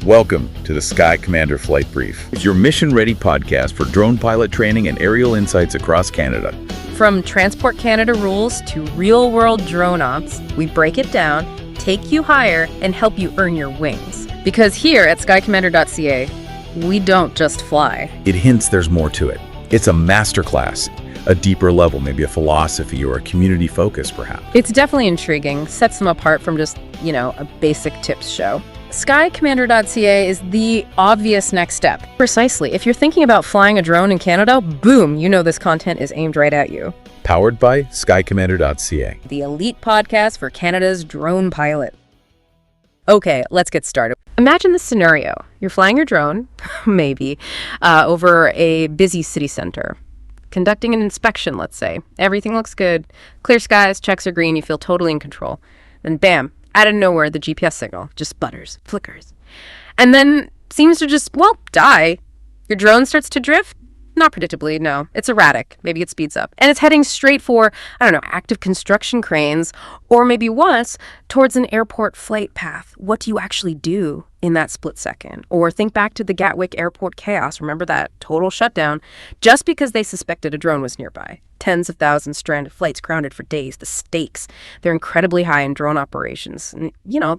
Welcome to the Sky Commander Flight Brief. It's your mission-ready podcast for drone pilot training and aerial insights across Canada. From Transport Canada rules to real-world drone ops, we break it down, take you higher, and help you earn your wings. Because here at skycommander.ca, we don't just fly. It hints there's more to it. It's a masterclass, a deeper level, maybe a philosophy or a community focus, perhaps. It's definitely intriguing, sets them apart from just, a basic tips show. Skycommander.ca is the obvious next step. Precisely. If you're thinking about flying a drone in Canada, boom, this content is aimed right at you. Powered by skycommander.ca. The elite podcast for Canada's drone pilot. Okay, let's get started. Imagine this scenario. You're flying your drone, maybe, over a busy city center. Conducting an inspection, let's say. Everything looks good. Clear skies, checks are green, you feel totally in control. Then bam, out of nowhere, the GPS signal just sputters, flickers, and then seems to just, die. Your drone starts to drift? Not predictably, no. It's erratic. Maybe it speeds up. And it's heading straight for, active construction cranes, or maybe once, towards an airport flight path. What do you actually do in that split second? Or think back to the Gatwick airport chaos. Remember that total shutdown? Just because they suspected a drone was nearby. Tens of thousands stranded flights grounded for days. The stakes, they're incredibly high in drone operations. And,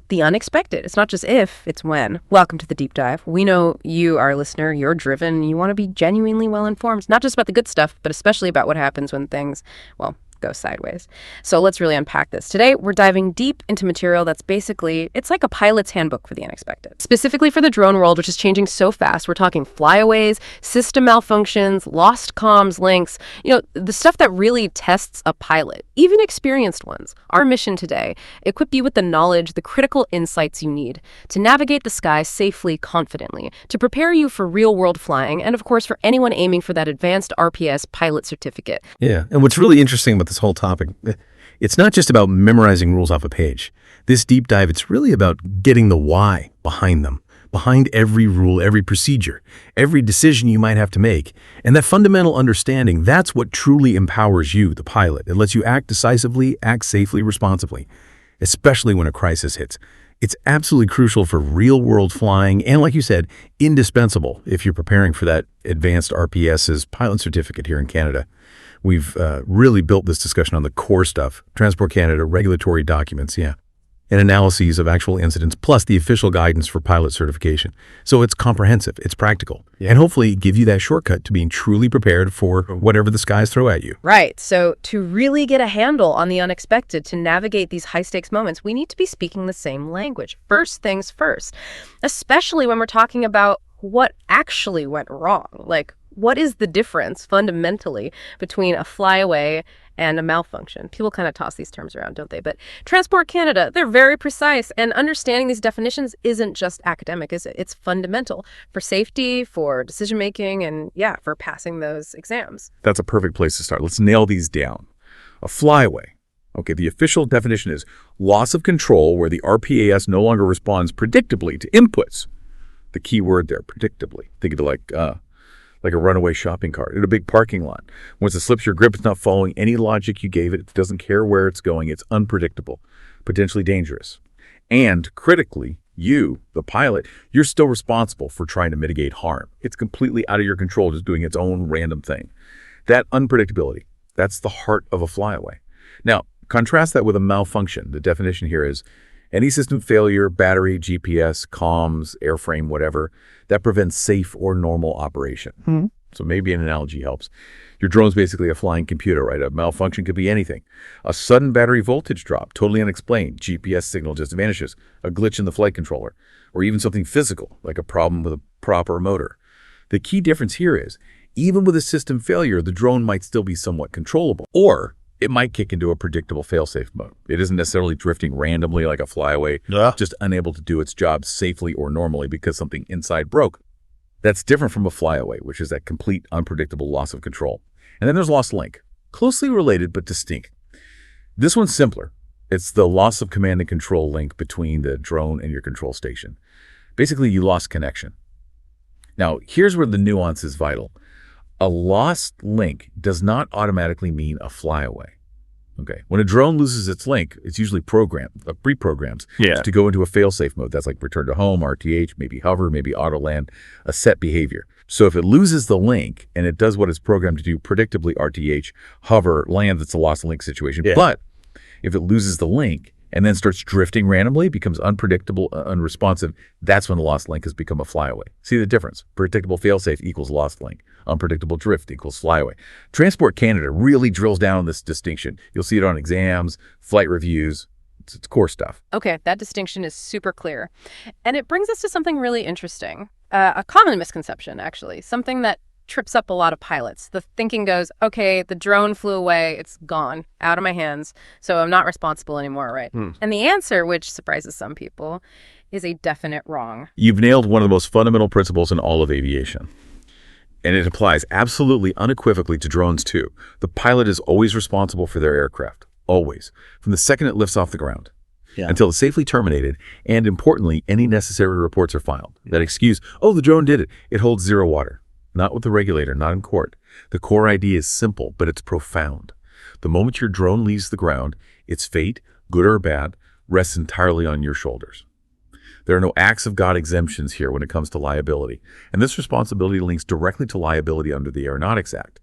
the unexpected. It's not just if, it's when. Welcome to the deep dive. We know you, our listener, you're driven. You want to be genuinely well-informed, not just about the good stuff, but especially about what happens when things, go sideways. So let's really unpack this. Today, we're diving deep into material that's it's like a pilot's handbook for the unexpected. Specifically for the drone world, which is changing so fast. We're talking flyaways, system malfunctions, lost comms links, the stuff that really tests a pilot, even experienced ones. Our mission today, equip you with the knowledge, the critical insights you need to navigate the sky safely, confidently, to prepare you for real-world flying, and of course, for anyone aiming for that advanced RPAS pilot certificate. Yeah, and what's really interesting about this whole topic, it's not just about memorizing rules off a page. This deep dive, it's really about getting the why behind them, behind every rule, every procedure, every decision you might have to make. And that fundamental understanding, that's what truly empowers you, the pilot. It lets you act decisively, act safely, responsibly, especially when a crisis hits. It's absolutely crucial for real-world flying and, like you said, indispensable if you're preparing for that advanced RPS's pilot certificate here in Canada. We've really built this discussion on the core stuff, Transport Canada, regulatory documents, and analyses of actual incidents, plus the official guidance for pilot certification. So it's comprehensive, it's practical, and hopefully give you that shortcut to being truly prepared for whatever the skies throw at you. Right. So to really get a handle on the unexpected, to navigate these high-stakes moments, we need to be speaking the same language. First things first, especially when we're talking about what actually went wrong. Like, what is the difference fundamentally between a flyaway and a malfunction? People kind of toss these terms around, don't they? But Transport Canada, they're very precise, and understanding these definitions isn't just academic, is it? It's fundamental for safety, for decision-making, and for passing those exams. That's a perfect place to start. Let's nail these down. A flyaway. Okay, the official definition is loss of control where the RPAS no longer responds predictably to inputs. The key word there, predictably. Think of it like a runaway shopping cart in a big parking lot. Once it slips your grip, it's not following any logic you gave it. It doesn't care where it's going. It's unpredictable, potentially dangerous. And critically, you, the pilot, you're still responsible for trying to mitigate harm. It's completely out of your control, just doing its own random thing. That unpredictability, that's the heart of a flyaway. Now, contrast that with a malfunction. The definition here is any system failure, battery, GPS, comms, airframe, whatever, that prevents safe or normal operation. Mm-hmm. So maybe an analogy helps. Your drone's basically a flying computer, right? A malfunction could be anything. A sudden battery voltage drop, totally unexplained. GPS signal just vanishes. A glitch in the flight controller. Or even something physical, like a problem with a prop or motor. The key difference here is, even with a system failure, the drone might still be somewhat controllable. Or it might kick into a predictable failsafe mode. It isn't necessarily drifting randomly like a flyaway, just unable to do its job safely or normally because something inside broke. That's different from a flyaway, which is that complete unpredictable loss of control. And then there's lost link, closely related but distinct. This one's simpler. It's the loss of command and control link between the drone and your control station. Basically, you lost connection. Now, here's where the nuance is vital. A lost link does not automatically mean a flyaway. Okay. When a drone loses its link, it's usually pre-programmed to go into a failsafe mode. That's like return to home, RTH, maybe hover, maybe auto land, a set behavior. So if it loses the link and it does what it's programmed to do, predictably RTH, hover, land, that's a lost link situation. Yeah. But if it loses the link and then starts drifting randomly, becomes unpredictable, unresponsive, that's when the lost link has become a flyaway. See the difference? Predictable failsafe equals lost link. Unpredictable drift equals flyaway. Transport Canada really drills down on this distinction. You'll see it on exams, flight reviews. It's core stuff. Okay, that distinction is super clear. And it brings us to something really interesting. A common misconception, actually. Something that trips up a lot of pilots. The thinking goes, okay, the drone flew away, it's gone, out of my hands, so I'm not responsible anymore, right? And the answer, which surprises some people, is a definite wrong. You've nailed one of the most fundamental principles in all of aviation. And it applies absolutely unequivocally to drones too. The pilot is always responsible for their aircraft, always, from the second it lifts off the ground. Until it's safely terminated, and importantly, any necessary reports are filed. That excuse, oh, the drone did it, it holds zero water. Not with the regulator, not in court. The core idea is simple, but it's profound. The moment your drone leaves the ground, its fate, good or bad, rests entirely on your shoulders. There are no acts of God exemptions here when it comes to liability, and this responsibility links directly to liability under the Aeronautics Act.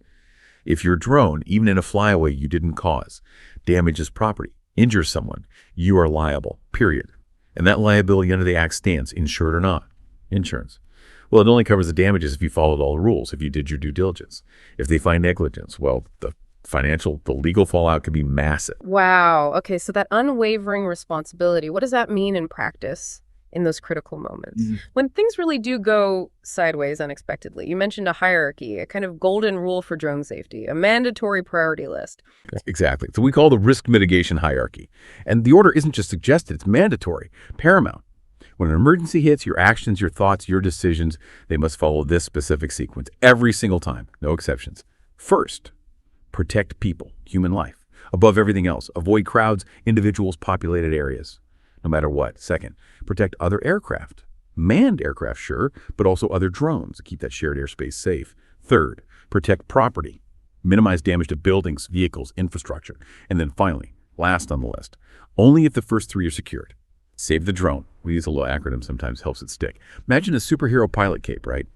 If your drone, even in a flyaway you didn't cause, damages property, injures someone, you are liable, period. And that liability under the Act stands, insured or not. Insurance. Well, it only covers the damages if you followed all the rules, if you did your due diligence. If they find negligence, well, the legal fallout can be massive. Wow. Okay, so that unwavering responsibility, what does that mean in practice in those critical moments? When things really do go sideways unexpectedly, you mentioned a hierarchy, a kind of golden rule for drone safety, a mandatory priority list. Exactly. So we call the risk mitigation hierarchy. And the order isn't just suggested, it's mandatory, paramount. When an emergency hits, your actions, your thoughts, your decisions, they must follow this specific sequence every single time, no exceptions. First, protect people, human life. Above everything else, avoid crowds, individuals, populated areas, no matter what. Second, protect other aircraft. Manned aircraft, sure, but also other drones to keep that shared airspace safe. Third, protect property. Minimize damage to buildings, vehicles, infrastructure. And then finally, last on the list, only if the first three are secured. Save the drone. We use a little acronym, sometimes helps it stick. Imagine a superhero pilot cape, right?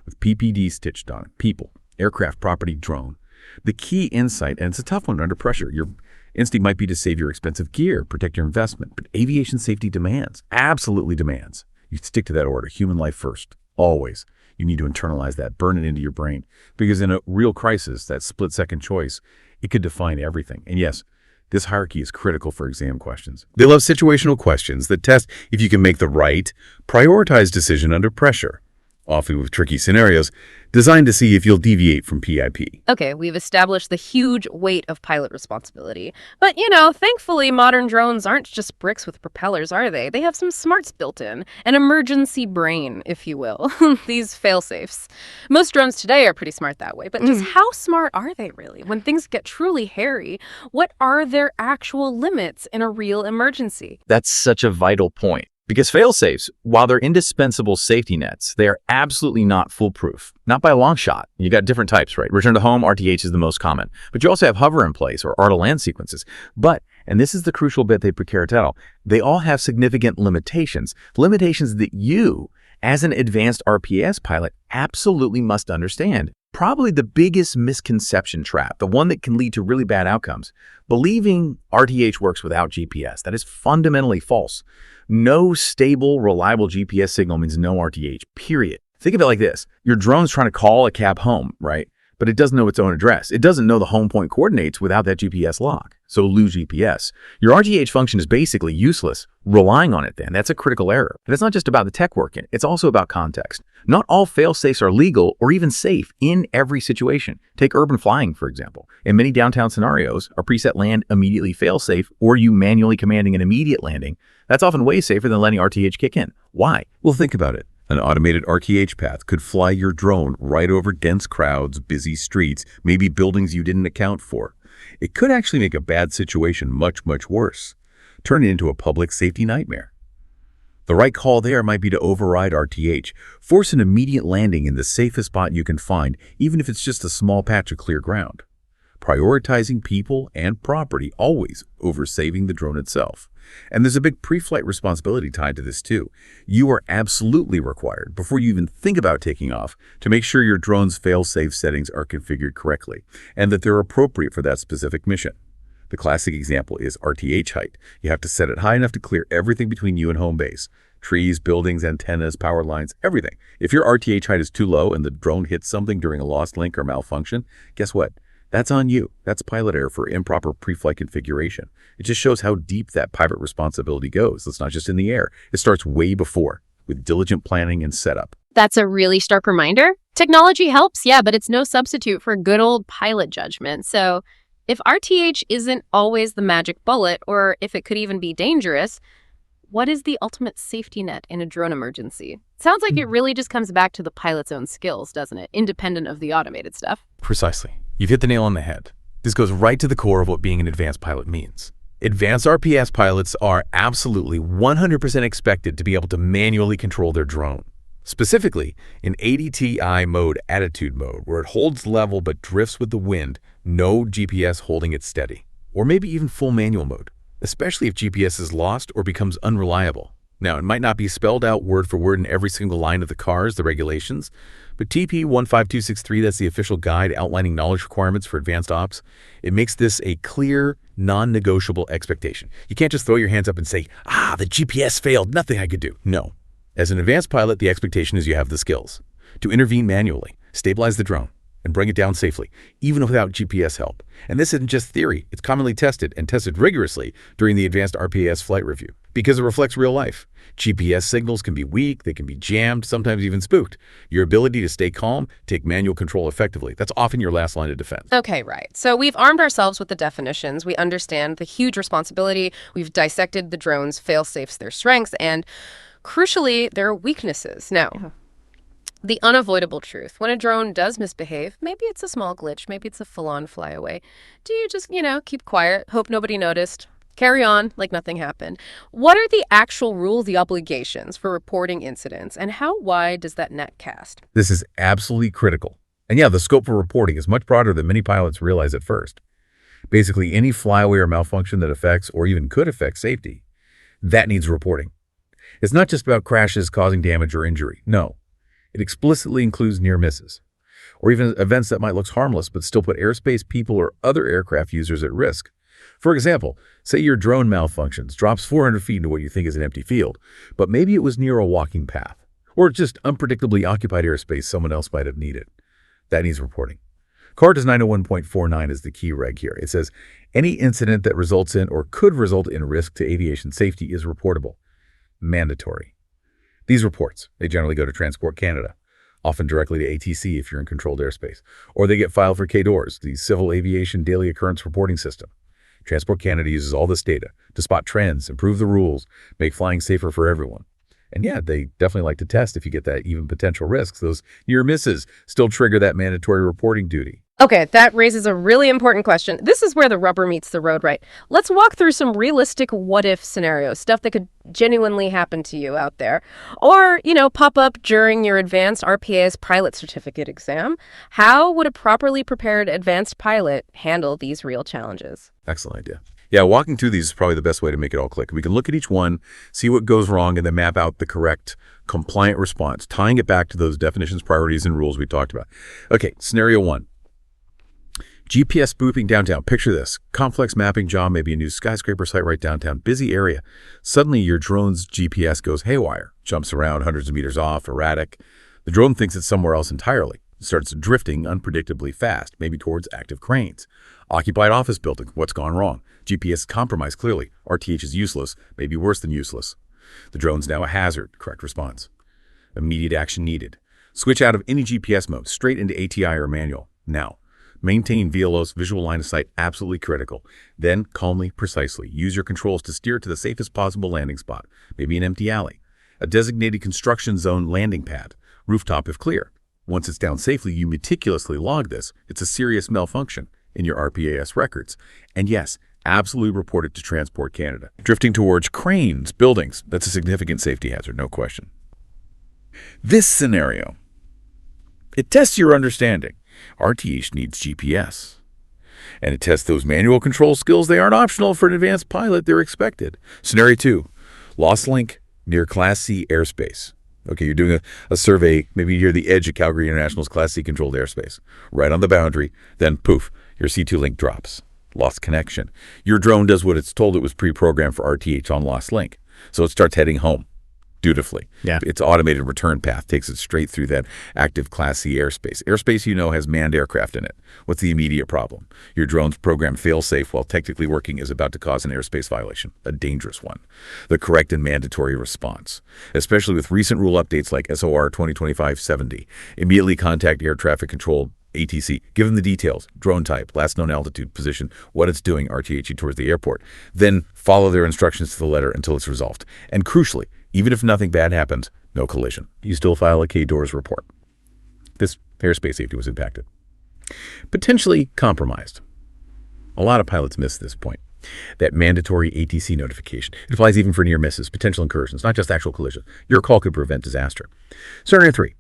With PPD stitched on it. People, aircraft, property, drone. The key insight, and it's a tough one under pressure, your instinct might be to save your expensive gear, protect your investment, but aviation safety demands, absolutely demands. You stick to that order, human life first, always. You need to internalize that, burn it into your brain, because in a real crisis, that split-second choice, it could define everything. And yes, this hierarchy is critical for exam questions. They love situational questions that test if you can make the right, prioritized decision under pressure, often with tricky scenarios, designed to see if you'll deviate from PIP. Okay, we've established the huge weight of pilot responsibility. But, thankfully, modern drones aren't just bricks with propellers, are they? They have some smarts built in. An emergency brain, if you will. These fail-safes. Most drones today are pretty smart that way, but just how smart are they really? When things get truly hairy, what are their actual limits in a real emergency? That's such a vital point. Because fail-safes, while they're indispensable safety nets, they are absolutely not foolproof. Not by a long shot. You got different types, right? Return to home, RTH is the most common. But you also have hover in place or auto land sequences. But, and this is the crucial bit they care to tell, they all have significant limitations. Limitations that you, as an advanced RPAS pilot, absolutely must understand. Probably the biggest misconception trap, the one that can lead to really bad outcomes. Believing RTH works without GPS. That is fundamentally false. No stable, reliable GPS signal means no RTH, period. Think of it like this. Your drone's trying to call a cab home, right? But it doesn't know its own address. It doesn't know the home point coordinates without that GPS lock. So lose GPS. Your RTH function is basically useless. Relying on it then, that's a critical error. But it's not just about the tech working. It's also about context. Not all fail-safes are legal or even safe in every situation. Take urban flying, for example. In many downtown scenarios, a preset land immediately fail-safe or you manually commanding an immediate landing, that's often way safer than letting RTH kick in. Why? Well, think about it. An automated RTH path could fly your drone right over dense crowds, busy streets, maybe buildings you didn't account for. It could actually make a bad situation much, much worse. Turn it into a public safety nightmare. The right call there might be to override RTH, force an immediate landing in the safest spot you can find, even if it's just a small patch of clear ground. prioritizing people and property always over saving the drone itself. And there's a big pre-flight responsibility tied to this too. You are absolutely required, before you even think about taking off, to make sure your drone's fail-safe settings are configured correctly and that they're appropriate for that specific mission. The classic example is RTH height. You have to set it high enough to clear everything between you and home base. Trees, buildings, antennas, power lines, everything. If your RTH height is too low and the drone hits something during a lost link or malfunction, guess what? That's on you. That's pilot error for improper pre-flight configuration. It just shows how deep that pilot responsibility goes. It's not just in the air. It starts way before, with diligent planning and setup. That's a really stark reminder. Technology helps, yeah, but it's no substitute for good old pilot judgment. So if RTH isn't always the magic bullet, or if it could even be dangerous, what is the ultimate safety net in a drone emergency? Sounds like it really just comes back to the pilot's own skills, doesn't it? Independent of the automated stuff. Precisely. You've hit the nail on the head. This goes right to the core of what being an advanced pilot means. Advanced RPAS pilots are absolutely 100% expected to be able to manually control their drone. Specifically, in ADTI mode, attitude mode, where it holds level but drifts with the wind, no GPS holding it steady. Or maybe even full manual mode, especially if GPS is lost or becomes unreliable. Now, it might not be spelled out word for word in every single line of the CARs, the regulations, but TP 15263, that's the official guide outlining knowledge requirements for advanced ops, it makes this a clear, non-negotiable expectation. You can't just throw your hands up and say, the GPS failed, nothing I could do. No. As an advanced pilot, the expectation is you have the skills to intervene manually, stabilize the drone, and bring it down safely, even without GPS help. And this isn't just theory. It's commonly tested and tested rigorously during the advanced RPAS flight review because it reflects real life. GPS signals can be weak, they can be jammed, sometimes even spooked. Your ability to stay calm, take manual control effectively, that's often your last line of defense. Okay, right. So we've armed ourselves with the definitions. We understand the huge responsibility. We've dissected the drones, fail-safes, their strengths, and crucially, their weaknesses. Now, the unavoidable truth. When a drone does misbehave, maybe it's a small glitch, maybe it's a full-on flyaway. Do you just, keep quiet, hope nobody noticed, carry on like nothing happened? What are the actual rules, the obligations for reporting incidents, and how wide does that net cast? This is absolutely critical. And yeah, the scope for reporting is much broader than many pilots realize at first. Basically, any flyaway or malfunction that affects or even could affect safety, that needs reporting. It's not just about crashes causing damage or injury. No. It explicitly includes near misses, or even events that might look harmless but still put airspace, people, or other aircraft users at risk. For example, say your drone malfunctions, drops 400 feet into what you think is an empty field, but maybe it was near a walking path, or just unpredictably occupied airspace someone else might have needed. That needs reporting. CARTAS 901.49 is the key reg here. It says, any incident that results in or could result in risk to aviation safety is reportable. Mandatory. These reports, they generally go to Transport Canada, often directly to ATC if you're in controlled airspace, or they get filed for CADORS, the Civil Aviation Daily Occurrence Reporting System. Transport Canada uses all this data to spot trends, improve the rules, make flying safer for everyone. And yeah, they definitely like to test if you get that even potential risks. Those near misses still trigger that mandatory reporting duty. Okay, that raises a really important question. This is where the rubber meets the road, right? Let's walk through some realistic what-if scenarios, stuff that could genuinely happen to you out there. Or, pop up during your advanced RPAS pilot certificate exam. How would a properly prepared advanced pilot handle these real challenges? Excellent idea. Yeah, walking through these is probably the best way to make it all click. We can look at each one, see what goes wrong, and then map out the correct compliant response, tying it back to those definitions, priorities, and rules we talked about. Okay, scenario 1. GPS spoofing downtown. Picture this. Complex mapping job, maybe a new skyscraper site right downtown, busy area. Suddenly, your drone's GPS goes haywire, jumps around hundreds of meters off, erratic. The drone thinks it's somewhere else entirely. It starts drifting unpredictably fast, maybe towards active cranes. Occupied office building. What's gone wrong? GPS is compromised clearly. RTH is useless, maybe worse than useless. The drone's now a hazard. Correct response. Immediate action needed. Switch out of any GPS mode, straight into ATI or manual. Now. Maintain VLO's visual line of sight, absolutely critical. Then, calmly, precisely, use your controls to steer to the safest possible landing spot, maybe an empty alley, a designated construction zone landing pad, rooftop if clear. Once it's down safely, you meticulously log this. It's a serious malfunction in your RPAS records. And yes, absolutely report it to Transport Canada. Drifting towards cranes, buildings, that's a significant safety hazard, no question. This scenario, it tests your understanding. RTH needs GPS. And to test those manual control skills, they aren't optional for an advanced pilot, they're expected. Scenario 2, lost link near Class C airspace. Okay, you're doing a survey, maybe near the edge of Calgary International's Class C controlled airspace, right on the boundary, then poof, your C2 link drops. Lost connection. Your drone does what it's told it was pre-programmed for RTH on lost link. So it starts heading home, dutifully. Yeah. Its automated return path takes it straight through that active Class C airspace. Airspace, has manned aircraft in it. What's the immediate problem? Your drone's programmed Failsafe, while technically working, is about to cause an airspace violation, a dangerous one. The correct and mandatory response, especially with recent rule updates like SOR 2025-70, immediately contact air traffic control ATC. Give them the details, drone type, last known altitude, position, what it's doing, RTHE towards the airport. Then follow their instructions to the letter until it's resolved. And crucially, even if nothing bad happens, no collision. You still file a KDORS report. This airspace safety was impacted. Potentially compromised. A lot of pilots miss this point. That mandatory ATC notification. It applies even for near misses, potential incursions, not just actual collisions. Your call could prevent disaster. Scenario 3,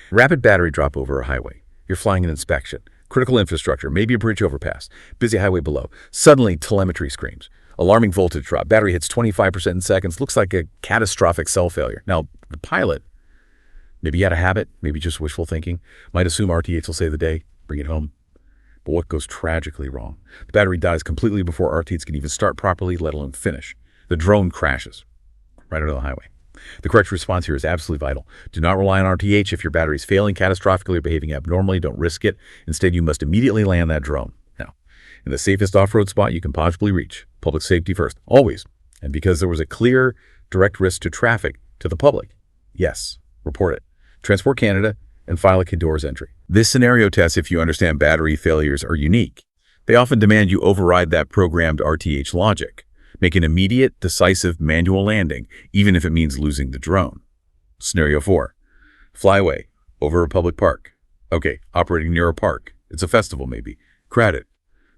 rapid battery drop over a highway. You're flying an inspection. Critical infrastructure, maybe a bridge overpass, busy highway below. Suddenly, telemetry screams. Alarming voltage drop. Battery hits 25% in seconds. Looks like a catastrophic cell failure. Now, the pilot, maybe out of habit, maybe just wishful thinking, might assume RTH will save the day, bring it home. But what goes tragically wrong? The battery dies completely before RTH can even start properly, let alone finish. The drone crashes right onto the highway. The correct response here is absolutely vital. Do not rely on RTH if your battery is failing catastrophically or behaving abnormally. Don't risk it. Instead, you must immediately land that drone. Now, in the safest off-road spot you can possibly reach. Public safety first, always. And because there was a clear, direct risk to traffic, to the public, yes, report it. Transport Canada and file a KDORS entry. This scenario test, if you understand battery failures, are unique. They often demand you override that programmed RTH logic. Make an immediate, decisive manual landing, even if it means losing the drone. Scenario 4, Flyaway, over a public park. Okay, operating near a park. It's a festival maybe. Crowded.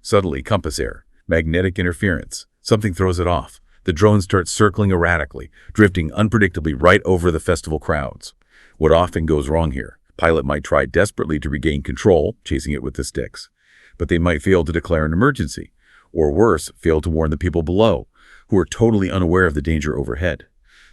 Suddenly, compass error, magnetic interference. Something throws it off. The drone starts circling erratically, drifting unpredictably right over the festival crowds. What often goes wrong here? Pilot might try desperately to regain control, chasing it with the sticks. But they might fail to declare an emergency. Or worse, fail to warn the people below, who are totally unaware of the danger overhead.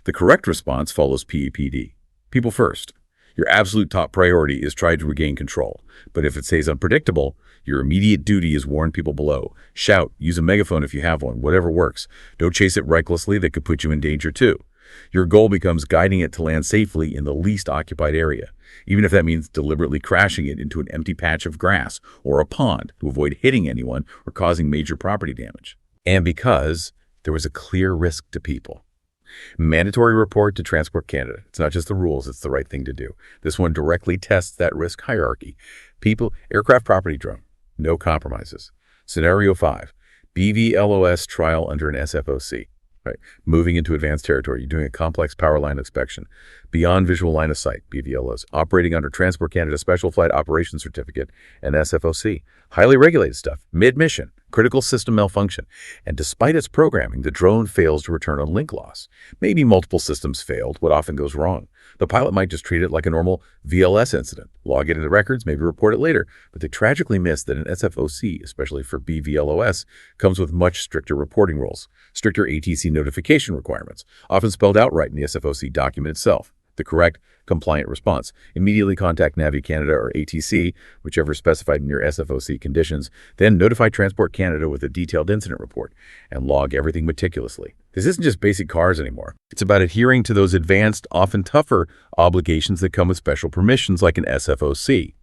The correct response follows PEPD. People first. Your absolute top priority is try to regain control. But if it stays unpredictable, your immediate duty is warn people below. Shout, use a megaphone if you have one, whatever works. Don't chase it recklessly, that could put you in danger too. Your goal becomes guiding it to land safely in the least occupied area, even if that means deliberately crashing it into an empty patch of grass or a pond to avoid hitting anyone or causing major property damage. And because there was a clear risk to people. Mandatory report to Transport Canada. It's not just the rules, it's the right thing to do. This one directly tests that risk hierarchy. People, aircraft property drone, no compromises. Scenario 5, BVLOS trial under an SFOC. Right. Moving into advanced territory, you're doing a complex power line inspection. Beyond visual line of sight, BVLOS. Operating under Transport Canada Special Flight Operations Certificate and SFOC. Highly regulated stuff. Mid-mission. Critical system malfunction. And despite its programming, the drone fails to return on link loss. Maybe multiple systems failed. What often goes wrong? The pilot might just treat it like a normal VLS incident. Log it into records, maybe report it later. But they tragically miss that an SFOC, especially for BVLOS, comes with much stricter reporting rules. Stricter ATC notification requirements, often spelled outright in the SFOC document itself. The correct, compliant response. Immediately contact Navi Canada or ATC, whichever is specified in your SFOC conditions, then notify Transport Canada with a detailed incident report and log everything meticulously. This isn't just basic cars anymore. It's about adhering to those advanced, often tougher obligations that come with special permissions like an SFOC.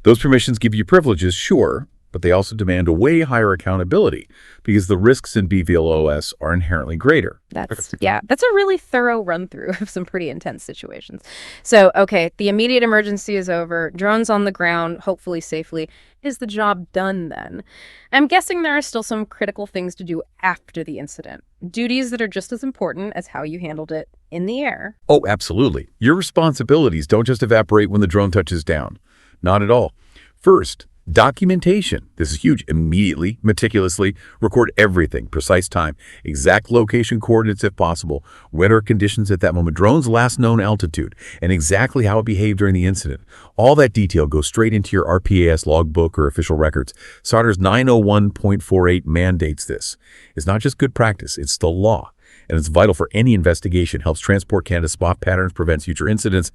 Those permissions give you privileges, sure, but they also demand a way higher accountability because the risks in BVLOS are inherently greater. That's a really thorough run through of some pretty intense situations. So, okay, the immediate emergency is over. Drone's on the ground, hopefully safely. Is the job done then? I'm guessing there are still some critical things to do after the incident. Duties that are just as important as how you handled it in the air. Oh, absolutely. Your responsibilities don't just evaporate when the drone touches down. Not at all. First, Documentation. This is huge. Immediately, meticulously record everything. Precise time, exact location coordinates if possible, weather conditions at that moment, drone's last known altitude, and exactly how it behaved during the incident. All that detail goes straight into your RPAS logbook or official records. SODR's 901.48 mandates this. It's not just good practice, it's the law. And it's vital for any investigation, helps Transport Canada spot patterns, prevents future incidents.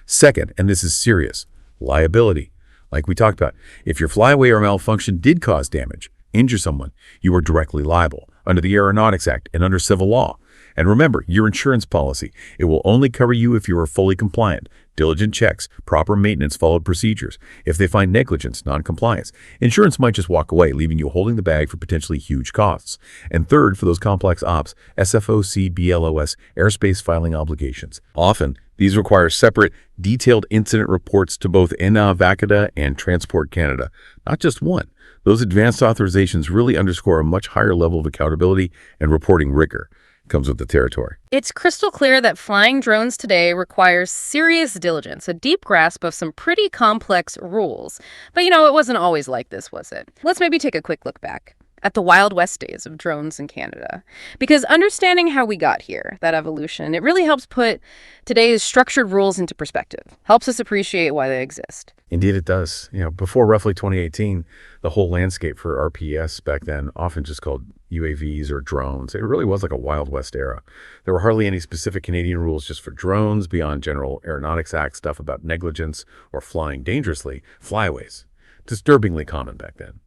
Second, and this is serious, liability. Like we talked about, if your flyaway or malfunction did cause damage, injure someone, you are directly liable under the Aeronautics Act and under civil law. And remember, your insurance policy, it will only cover you if you are fully compliant. Diligent checks, proper maintenance, followed procedures. If they find negligence, non-compliance, insurance might just walk away, leaving you holding the bag for potentially huge costs. And third, for those complex ops, SFOC, BLOS, airspace filing obligations. Often, these require separate, detailed incident reports to both NAVACADA and Transport Canada, not just one. Those advanced authorizations really underscore a much higher level of accountability and reporting rigor. Comes with the territory. It's crystal clear that flying drones today requires serious diligence, a deep grasp of some pretty complex rules. But it wasn't always like this, was it? Let's maybe take a quick look back at the Wild West days of drones in Canada. Because understanding how we got here, that evolution, it really helps put today's structured rules into perspective, helps us appreciate why they exist. Indeed it does. Before roughly 2018, the whole landscape for RPS back then, often just called UAVs or drones, it really was like a Wild West era. There were hardly any specific Canadian rules just for drones beyond General Aeronautics Act stuff about negligence or flying dangerously, flyaways. Disturbingly common back then.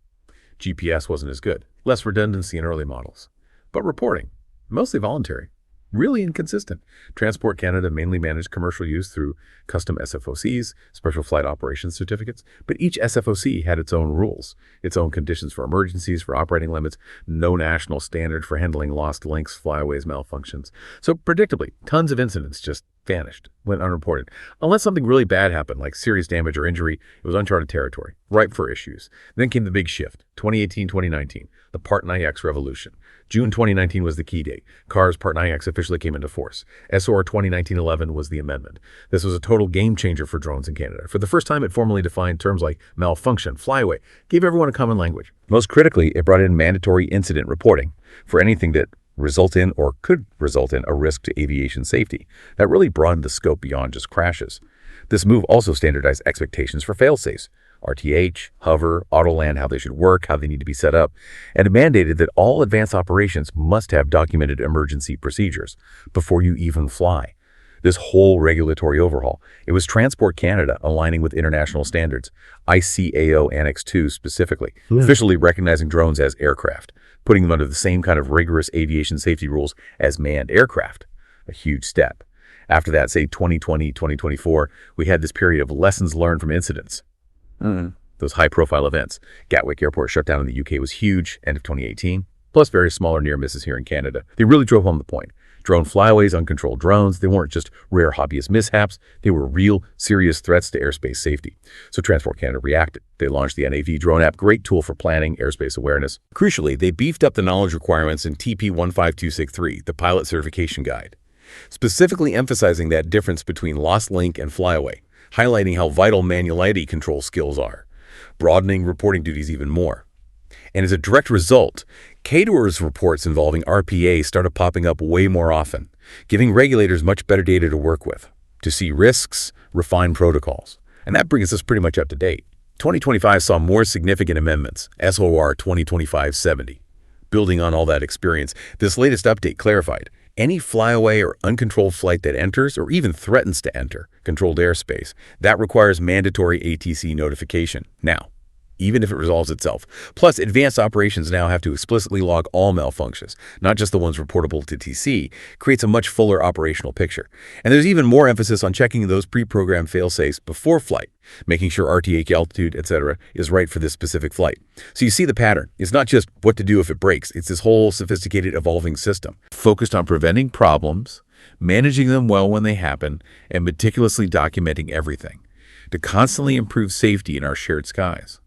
GPS wasn't as good, less redundancy in early models. But reporting, mostly voluntary, really inconsistent. Transport Canada mainly managed commercial use through custom SFOCs, Special Flight Operations Certificates, but each SFOC had its own rules, its own conditions for emergencies, for operating limits, no national standard for handling lost links, flyaways, malfunctions. So predictably, tons of incidents just vanished, went unreported. Unless something really bad happened, like serious damage or injury, it was uncharted territory, ripe for issues. Then came the big shift, 2018-2019, the Part 9X revolution. June 2019 was the key date. CAR's Part 9X officially came into force. SOR 2019-11 was the amendment. This was a total game changer for drones in Canada. For the first time, it formally defined terms like malfunction, flyaway, gave everyone a common language. Most critically, it brought in mandatory incident reporting for anything that result in or could result in a risk to aviation safety. That really broadened the scope beyond just crashes. This move also standardized expectations for failsafes, RTH, hover, auto-land, how they should work, how they need to be set up, and it mandated that all advanced operations must have documented emergency procedures before you even fly. This whole regulatory overhaul, it was Transport Canada aligning with international standards, ICAO Annex 2 specifically, officially recognizing drones as aircraft, putting them under the same kind of rigorous aviation safety rules as manned aircraft. A huge step. After that, say 2020, 2024, we had this period of lessons learned from incidents. Those high-profile events. Gatwick Airport shutdown in the UK was huge, end of 2018, plus various smaller near misses here in Canada. They really drove home the point. Drone flyaways, uncontrolled drones, they weren't just rare hobbyist mishaps, they were real, serious threats to airspace safety. So Transport Canada reacted. They launched the NAV drone app, great tool for planning, airspace awareness. Crucially, they beefed up the knowledge requirements in TP 15263, the pilot certification guide, specifically emphasizing that difference between lost link and flyaway, highlighting how vital manuality control skills are, broadening reporting duties even more. And as a direct result, caterers' reports involving RPA started popping up way more often, giving regulators much better data to work with, to see risks, refine protocols. And that brings us pretty much up to date. 2025 saw more significant amendments, SOR 2025-70. Building on all that experience, this latest update clarified any flyaway or uncontrolled flight that enters or even threatens to enter controlled airspace, that requires mandatory ATC notification now, even if it resolves itself. Plus, advanced operations now have to explicitly log all malfunctions, not just the ones reportable to TC, creates a much fuller operational picture. And there's even more emphasis on checking those pre-programmed failsafes before flight, making sure RTH altitude, etc. is right for this specific flight. So you see the pattern. It's not just what to do if it breaks. It's this whole sophisticated evolving system, focused on preventing problems, managing them well when they happen, and meticulously documenting everything to constantly improve safety in our shared skies.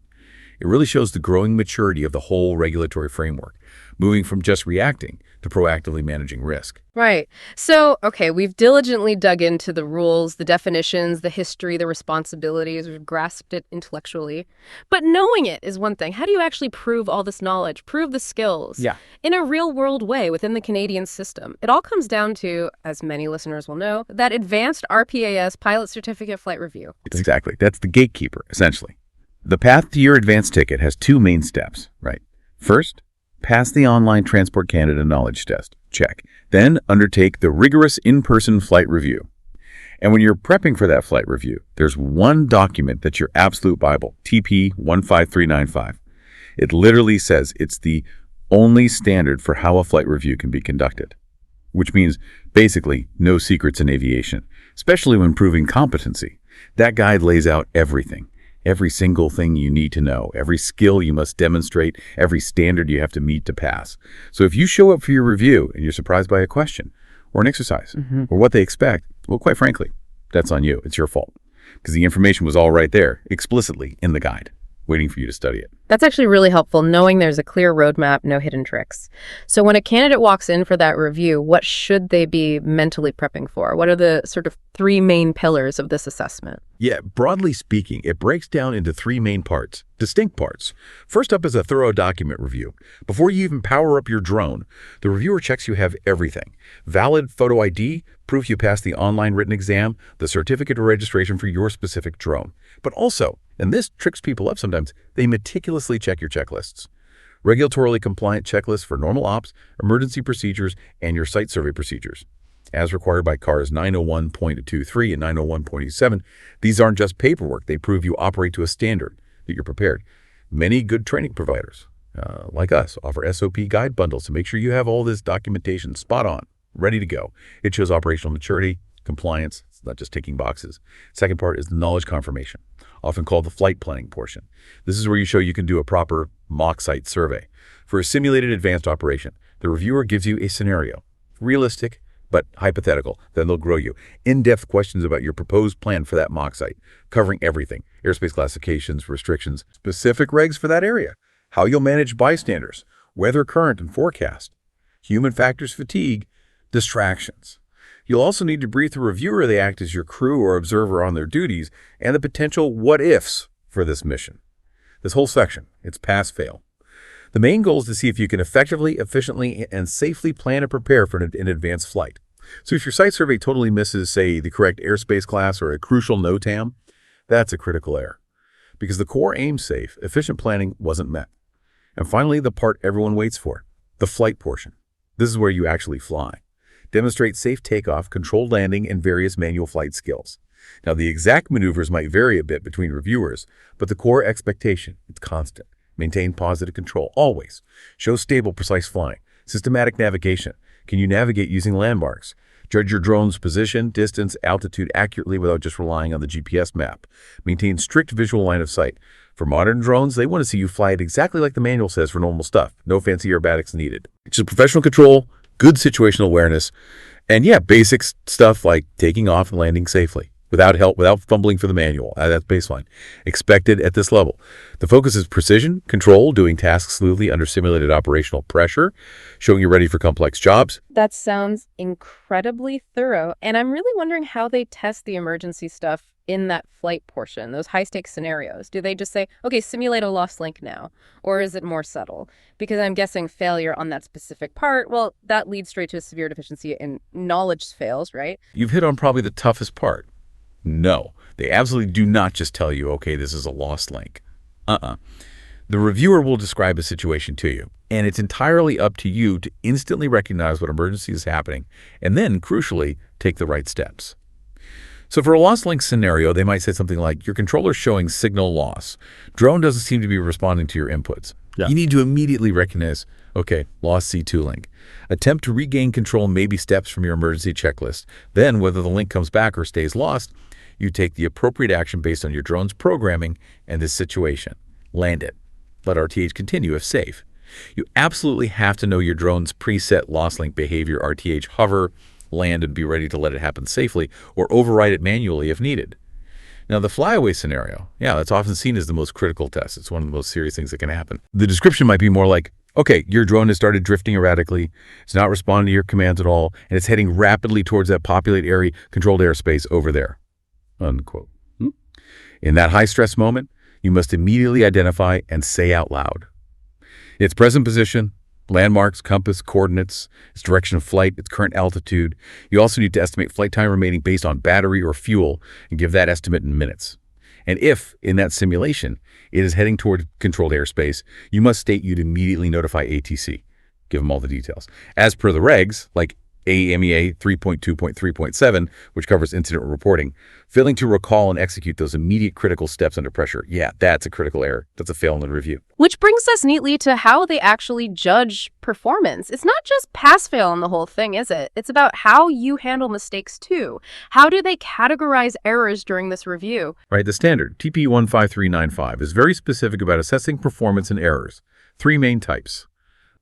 It really shows the growing maturity of the whole regulatory framework, moving from just reacting to proactively managing risk. Right. So, okay, we've diligently dug into the rules, the definitions, the history, the responsibilities. We've grasped it intellectually. But knowing it is one thing. How do you actually prove all this knowledge, prove the skills in a real-world way within the Canadian system? It all comes down to, as many listeners will know, that advanced RPAS pilot certificate flight review. Exactly. That's the gatekeeper, essentially. The path to your advanced ticket has two main steps, right? First, pass the online Transport Canada knowledge test. Check. Then undertake the rigorous in-person flight review. And when you're prepping for that flight review, there's one document that's your absolute Bible, TP 15395. It literally says it's the only standard for how a flight review can be conducted, which means basically no secrets in aviation, especially when proving competency. That guide lays out everything. Every single thing you need to know, every skill you must demonstrate, every standard you have to meet to pass. So if you show up for your review and you're surprised by a question or an exercise or what they expect, well, quite frankly, that's on you. It's your fault because the information was all right there explicitly in the guide, waiting for you to study it. That's actually really helpful, knowing there's a clear roadmap, no hidden tricks. So when a candidate walks in for that review, what should they be mentally prepping for? What are the sort of three main pillars of this assessment? Yeah, broadly speaking, it breaks down into three main parts, distinct parts. First up is a thorough document review. Before you even power up your drone, the reviewer checks you have everything. Valid photo ID, proof you passed the online written exam, the certificate of registration for your specific drone. But also, and this tricks people up sometimes, they meticulously check your checklists. Regulatorily compliant checklists for normal ops, emergency procedures, and your site survey procedures. As required by CARS 901.23 and 901.87, these aren't just paperwork. They prove you operate to a standard, that you're prepared. Many good training providers, like us, offer SOP guide bundles to make sure you have all this documentation spot on, ready to go. It shows operational maturity, compliance. It's not just ticking boxes. Second part is the knowledge confirmation, often called the flight planning portion. This is where you show you can do a proper mock site survey. For a simulated advanced operation, the reviewer gives you a scenario, realistic but hypothetical. Then they'll grow you in-depth questions about your proposed plan for that mock site, covering everything: airspace classifications, restrictions, specific regs for that area, how you'll manage bystanders, weather current and forecast, human factors, fatigue, distractions. You'll also need to brief the reviewer they act as your crew or observer on their duties and the potential what-ifs for this mission. This whole section, it's pass-fail. The main goal is to see if you can effectively, efficiently, and safely plan and prepare for an advanced flight. So if your site survey totally misses, say, the correct airspace class or a crucial NOTAM, that's a critical error, because the core aim safe, efficient planning wasn't met. And finally, the part everyone waits for, the flight portion. This is where you actually fly. Demonstrate safe takeoff, controlled landing, and various manual flight skills. Now, the exact maneuvers might vary a bit between reviewers, but the core expectation, it's constant. Maintain positive control, always. Show stable, precise flying. Systematic navigation. Can you navigate using landmarks? Judge your drone's position, distance, altitude accurately without just relying on the GPS map. Maintain strict visual line of sight. For modern drones, they want to see you fly it exactly like the manual says for normal stuff. No fancy aerobatics needed. Just professional control, good situational awareness, and yeah, basic stuff like taking off and landing safely. Without help, without fumbling for the manual. That's baseline. Expected at this level. The focus is precision, control, doing tasks smoothly under simulated operational pressure, showing you're ready for complex jobs. That sounds incredibly thorough. And I'm really wondering how they test the emergency stuff in that flight portion, those high-stakes scenarios. Do they just say, okay, simulate a lost link now? Or is it more subtle? Because I'm guessing failure on that specific part, well, that leads straight to a severe deficiency in knowledge fails, right? You've hit on probably the toughest part. No, they absolutely do not just tell you, okay, this is a lost link. The reviewer will describe a situation to you, and it's entirely up to you to instantly recognize what emergency is happening and then, crucially, take the right steps. So for a lost link scenario, they might say something like, your controller's showing signal loss. Drone doesn't seem to be responding to your inputs. Yeah. You need to immediately recognize, okay, lost C2 link. Attempt to regain control may be steps from your emergency checklist. Then, whether the link comes back or stays lost, you take the appropriate action based on your drone's programming and this situation. Land it. Let RTH continue if safe. You absolutely have to know your drone's preset lost link behavior, RTH hover, land, and be ready to let it happen safely or override it manually if needed. Now, the flyaway scenario, yeah, that's often seen as the most critical test. It's one of the most serious things that can happen. The description might be more like, okay, your drone has started drifting erratically, it's not responding to your commands at all, and it's heading rapidly towards that populated area, controlled airspace over there, unquote. In that high-stress moment, you must immediately identify and say out loud its present position, landmarks, compass, coordinates, its direction of flight, its current altitude. You also need to estimate flight time remaining based on battery or fuel and give that estimate in minutes. And if, in that simulation, it is heading toward controlled airspace, you must state you'd immediately notify ATC. Give them all the details. As per the regs, like AMEA 3.2.3.7, which covers incident reporting, failing to recall and execute those immediate critical steps under pressure, yeah, that's a critical error. That's a fail in the review. Which brings us neatly to how they actually judge performance. It's not just pass-fail on the whole thing, is it? It's about how you handle mistakes, too. How do they categorize errors during this review? Right, the standard, TP 15395, is very specific about assessing performance and errors. 3 main types: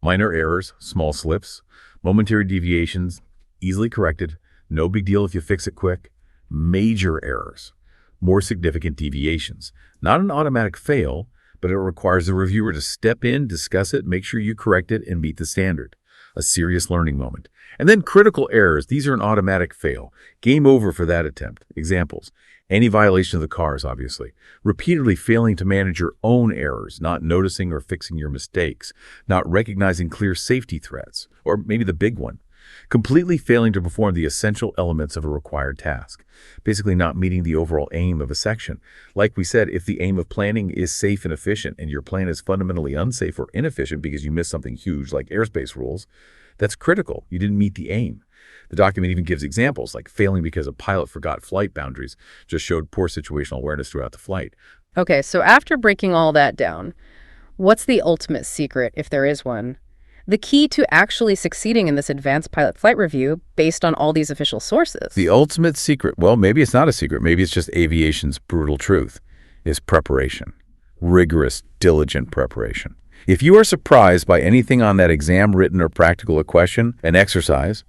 minor errors, small slips; momentary deviations, easily corrected, no big deal if you fix it quick; major errors, more significant deviations. Not an automatic fail, but it requires the reviewer to step in, discuss it, make sure you correct it, and meet the standard. A serious learning moment. And then critical errors. These are an automatic fail. Game over for that attempt. Examples: any violation of the cars, obviously. Repeatedly failing to manage your own errors, not noticing or fixing your mistakes, not recognizing clear safety threats, or maybe the big one, completely failing to perform the essential elements of a required task. Basically not meeting the overall aim of a section. Like we said, if the aim of planning is safe and efficient, and your plan is fundamentally unsafe or inefficient because you missed something huge like airspace rules, that's critical. You didn't meet the aim. The document even gives examples, like failing because a pilot forgot flight boundaries, just showed poor situational awareness throughout the flight. Okay, so after breaking all that down, what's the ultimate secret, if there is one? The key to actually succeeding in this advanced pilot flight review based on all these official sources? The ultimate secret, well, maybe it's not a secret, maybe it's just aviation's brutal truth, is preparation. Rigorous, diligent preparation. If you are surprised by anything on that exam written or practical question, an exercise,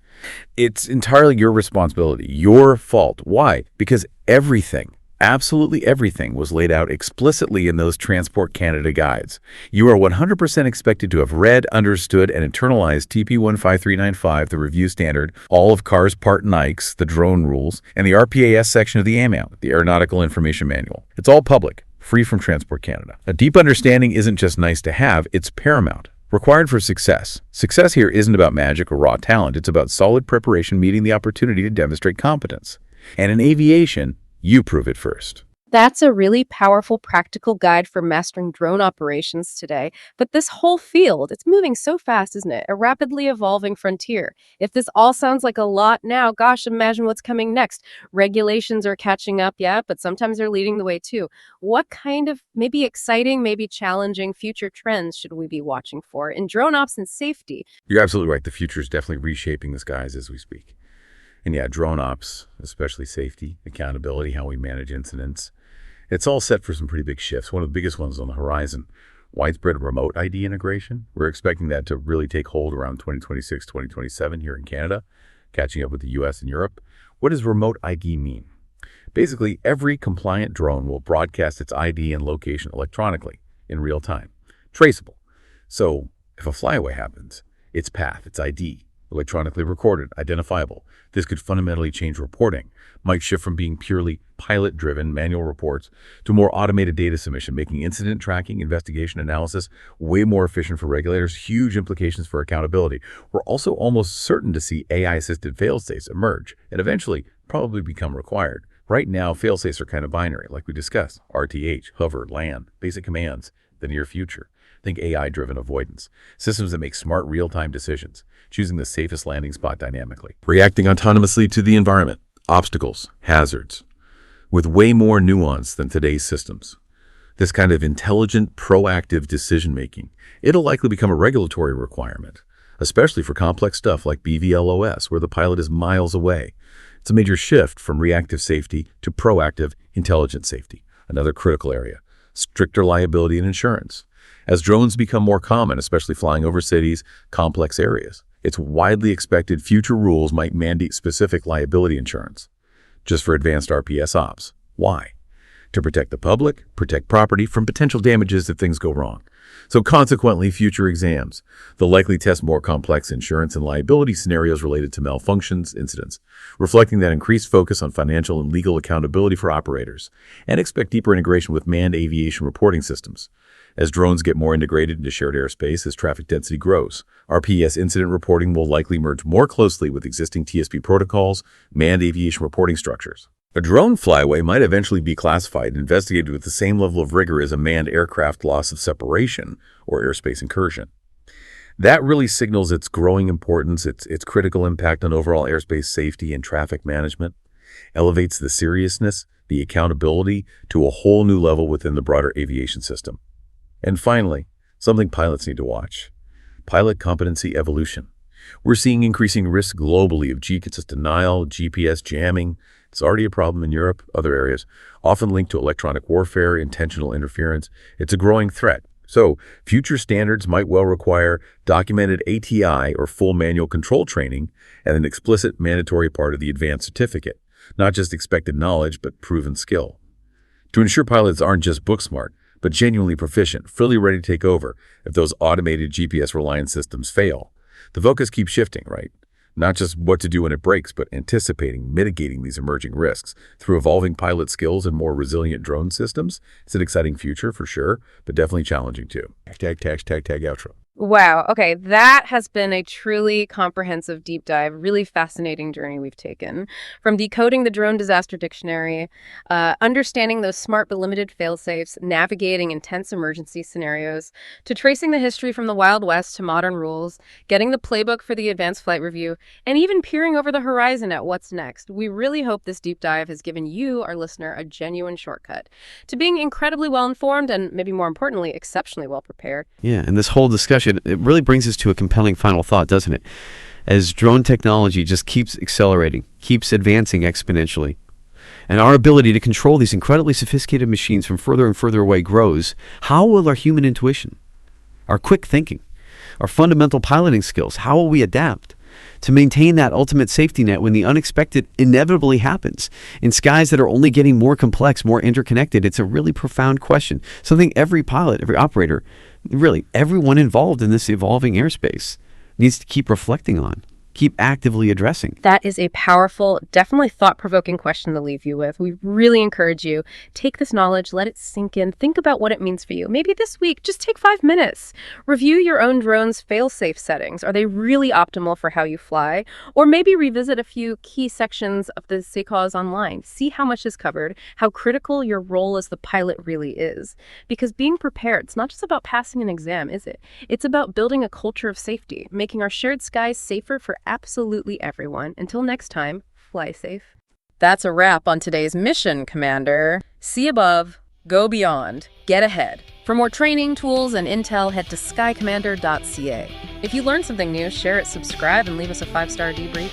it's entirely your responsibility, your fault. Why? Because everything, absolutely everything, was laid out explicitly in those Transport Canada guides. You are 100% expected to have read, understood, and internalized TP 15395, the review standard, all of CAR's Part 9, the drone rules, and the RPAS section of the AMAL, the Aeronautical Information Manual. It's all public, free from Transport Canada. A deep understanding isn't just nice to have, it's paramount. Required for success. Success here isn't about magic or raw talent. It's about solid preparation meeting the opportunity to demonstrate competence. And in aviation, you prove it first. That's a really powerful practical guide for mastering drone operations today. But this whole field, it's moving so fast, isn't it? A rapidly evolving frontier. If this all sounds like a lot now, gosh, imagine what's coming next. Regulations are catching up, yeah, but sometimes they're leading the way too. What kind of maybe exciting, maybe challenging future trends should we be watching for in drone ops and safety? You're absolutely right. The future is definitely reshaping the skies as we speak. And yeah, drone ops, especially safety, accountability, how we manage incidents, it's all set for some pretty big shifts. One of the biggest ones on the horizon, widespread remote ID integration. We're expecting that to really take hold around 2026, 2027 here in Canada, catching up with the US and Europe. What does remote ID mean? Basically, every compliant drone will broadcast its ID and location electronically in real time, traceable. So if a flyaway happens, its path, its ID, electronically recorded, identifiable. This could fundamentally change reporting, might shift from being purely pilot-driven manual reports to more automated data submission, making incident tracking, investigation, analysis way more efficient for regulators, huge implications for accountability. We're also almost certain to see AI-assisted failsafes emerge and eventually probably become required. Right now, failsafes are kind of binary, like we discussed: RTH, hover, land, basic commands. The near future, think AI-driven avoidance, systems that make smart real-time decisions, choosing the safest landing spot dynamically, reacting autonomously to the environment, obstacles, hazards, with way more nuance than today's systems. This kind of intelligent, proactive decision-making, it'll likely become a regulatory requirement, especially for complex stuff like BVLOS, where the pilot is miles away. It's a major shift from reactive safety to proactive, intelligent safety, another critical area. Stricter liability and insurance. As drones become more common, especially flying over cities, complex areas, it's widely expected future rules might mandate specific liability insurance, just for advanced RPS ops. Why? to protect the public, protect property from potential damages if things go wrong. So consequently, future exams, they'll likely test more complex insurance and liability scenarios related to malfunctions incidents, reflecting that increased focus on financial and legal accountability for operators, and expect deeper integration with manned aviation reporting systems. As drones get more integrated into shared airspace as traffic density grows, RPAS incident reporting will likely merge more closely with existing TSP protocols, manned aviation reporting structures. A drone flyaway might eventually be classified and investigated with the same level of rigor as a manned aircraft loss of separation or airspace incursion. That really signals its growing importance, its critical impact on overall airspace safety and traffic management, elevates the seriousness, the accountability to a whole new level within the broader aviation system. And finally, something pilots need to watch: pilot competency evolution. We're seeing increasing risk globally of GPS denial, GPS jamming. It's already a problem in Europe, other areas, often linked to electronic warfare, intentional interference. It's a growing threat. So, future standards might well require documented ATI or full manual control training and an explicit mandatory part of the advanced certificate, not just expected knowledge, but proven skill. To ensure pilots aren't just book smart, but genuinely proficient, fully ready to take over if those automated GPS-reliant systems fail. The focus keeps shifting, right? Not just what to do when it breaks, but anticipating, mitigating these emerging risks through evolving pilot skills and more resilient drone systems. It's an exciting future for sure, but definitely challenging too. Tag, outro. Wow. Okay, that has been a truly comprehensive deep dive, really fascinating journey we've taken. From decoding the drone disaster dictionary, understanding those smart but limited failsafes, navigating intense emergency scenarios, to tracing the history from the Wild West to modern rules, getting the playbook for the advanced flight review, and even peering over the horizon at what's next. We really hope this deep dive has given you, our listener, a genuine shortcut to being incredibly well-informed and, maybe more importantly, exceptionally well-prepared. Yeah, and this whole discussion, it really brings us to a compelling final thought, doesn't it? As drone technology just keeps accelerating, keeps advancing exponentially, and our ability to control these incredibly sophisticated machines from further and further away grows, how will our human intuition, our quick thinking, our fundamental piloting skills, how will we adapt to maintain that ultimate safety net when the unexpected inevitably happens in skies that are only getting more complex, more interconnected? It's a really profound question, something every pilot, every operator, really everyone involved in this evolving airspace needs to keep reflecting on, keep actively addressing. That is a powerful, definitely thought-provoking question to leave you with. We really encourage you, take this knowledge, let it sink in, think about what it means for you. Maybe this week, just take 5 minutes. Review your own drone's fail-safe settings. Are they really optimal for how you fly? Or maybe revisit a few key sections of the SACAUS online. See how much is covered, how critical your role as the pilot really is. Because being prepared, it's not just about passing an exam, is it? It's about building a culture of safety, making our shared skies safer for absolutely everyone. Until next time, fly safe. That's a wrap on today's mission, Commander. See above, go beyond, get ahead. For more training, tools, and intel, head to skycommander.ca. If you learned something new, share it, subscribe, and leave us a 5-star debrief.